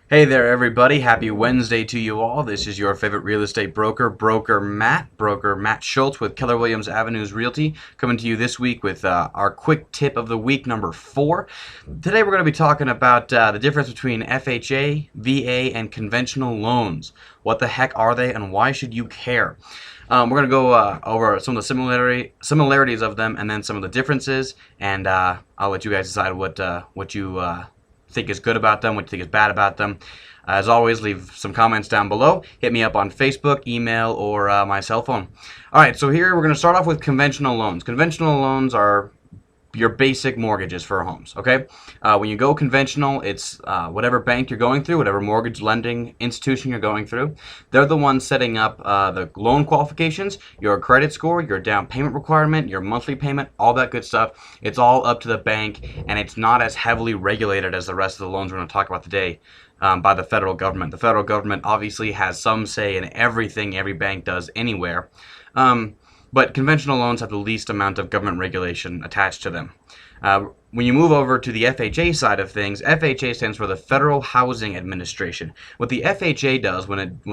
Hey there, everybody. Happy Wednesday to you all. This is your favorite real estate broker, Broker Matt Schultz with Keller Williams Avenues Realty, coming to you this week with our quick tip of the week, number 4. Today we're going to be talking about the difference between FHA, VA, and conventional loans. What the heck are they, and why should you care? We're going to go over some of the similarities of them, and then some of the differences, and I'll let you guys decide what you think is good about them, what you think is bad about them. As always, leave some comments down below. Hit me up on Facebook, email, or my cell phone. All right, so here we're going to start off with conventional loans. Conventional loans are your basic mortgages for homes, okay? When you go conventional, it's whatever bank you're going through, whatever mortgage lending institution you're going through. They're the ones setting up the loan qualifications, your credit score, your down payment requirement, your monthly payment, all that good stuff. It's all up to the bank, and it's not as heavily regulated as the rest of the loans we're going to talk about today by the federal government. The federal government obviously has some say in everything every bank does anywhere. But conventional loans have the least amount of government regulation attached to them. When you move over to the FHA side of things, FHA stands for the Federal Housing Administration. What the FHA does when it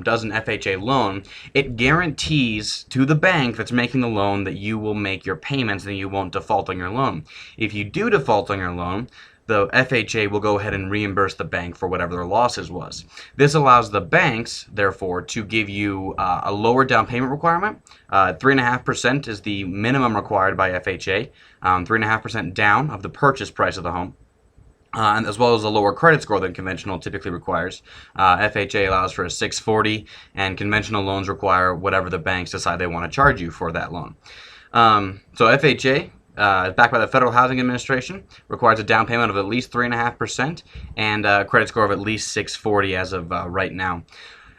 does an FHA loan, it guarantees to the bank that's making the loan that you will make your payments and you won't default on your loan. If you do default on your loan, the FHA will go ahead and reimburse the bank for whatever their losses was. This allows the banks, therefore, to give you a lower down payment requirement. 3.5% is the minimum required by FHA, 3.5% down of the purchase price of the home. And as well as a lower credit score than conventional typically requires. FHA allows for a 640, and conventional loans require whatever the banks decide they want to charge you for that loan. So FHA, backed by the Federal Housing Administration, requires a down payment of at least 3.5% and a credit score of at least 640 as of right now.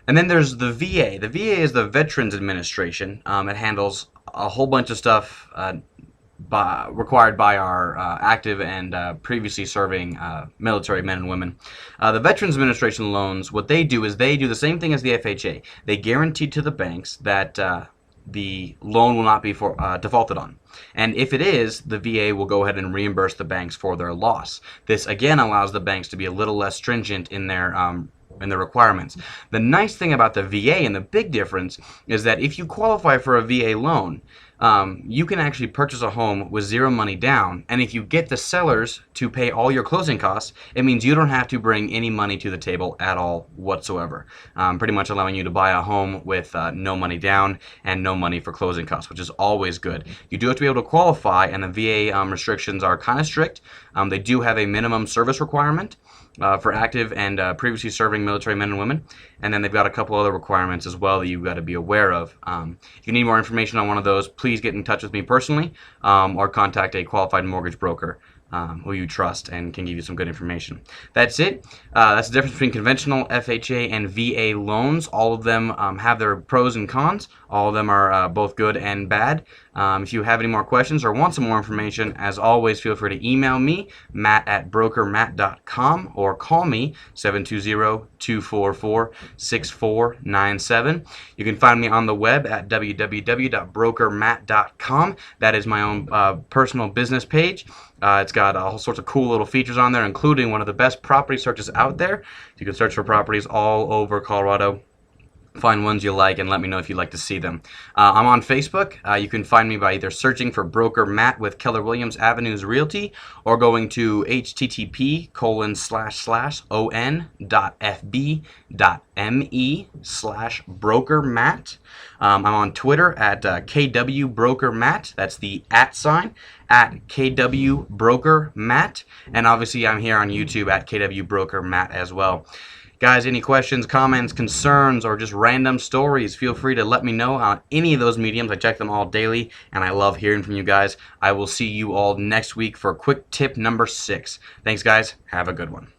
And then there's the VA. The VA is the Veterans Administration. It handles a whole bunch of stuff required by our active and previously serving military men and women. The Veterans Administration loans, what they do is they do the same thing as the FHA. They guarantee to the banks that the loan will not be defaulted on. And if it is, the VA will go ahead and reimburse the banks for their loss. This again allows the banks to be a little less stringent in their requirements. The nice thing about the VA, and the big difference, is that if you qualify for a VA loan, you can actually purchase a home with zero money down, and if you get the sellers to pay all your closing costs, it means you don't have to bring any money to the table at all whatsoever. Pretty much allowing you to buy a home with no money down and no money for closing costs, which is always good. You do have to be able to qualify, and the VA restrictions are kind of strict. They do have a minimum service requirement for active and previously serving military men and women, and then they've got a couple other requirements as well that you've got to be aware of. If you need more information on one of those, please get in touch with me personally or contact a qualified mortgage broker who you trust and can give you some good information. That's it. That's the difference between conventional FHA and VA loans. All of them have their pros and cons. All of them are both good and bad. If you have any more questions or want some more information, as always, feel free to email me, matt@brokermatt.com, or call me, 720-244-6497. You can find me on the web at www.brokermatt.com. That is my own personal business page. It's got all sorts of cool little features on there, including one of the best property searches out there. You can search for properties all over Colorado. Find ones you like and let me know if you'd like to see them. I'm on Facebook. You can find me by either searching for Broker Matt with Keller Williams Avenues Realty or going to http://on.fb.me/brokermatt. I'm on Twitter at KWBrokerMatt. That's the @ at KWBrokerMatt. And obviously I'm here on YouTube at KWBrokerMatt as well. Guys, any questions, comments, concerns, or just random stories, feel free to let me know on any of those mediums. I check them all daily, and I love hearing from you guys. I will see you all next week for quick tip number 6. Thanks, guys. Have a good one.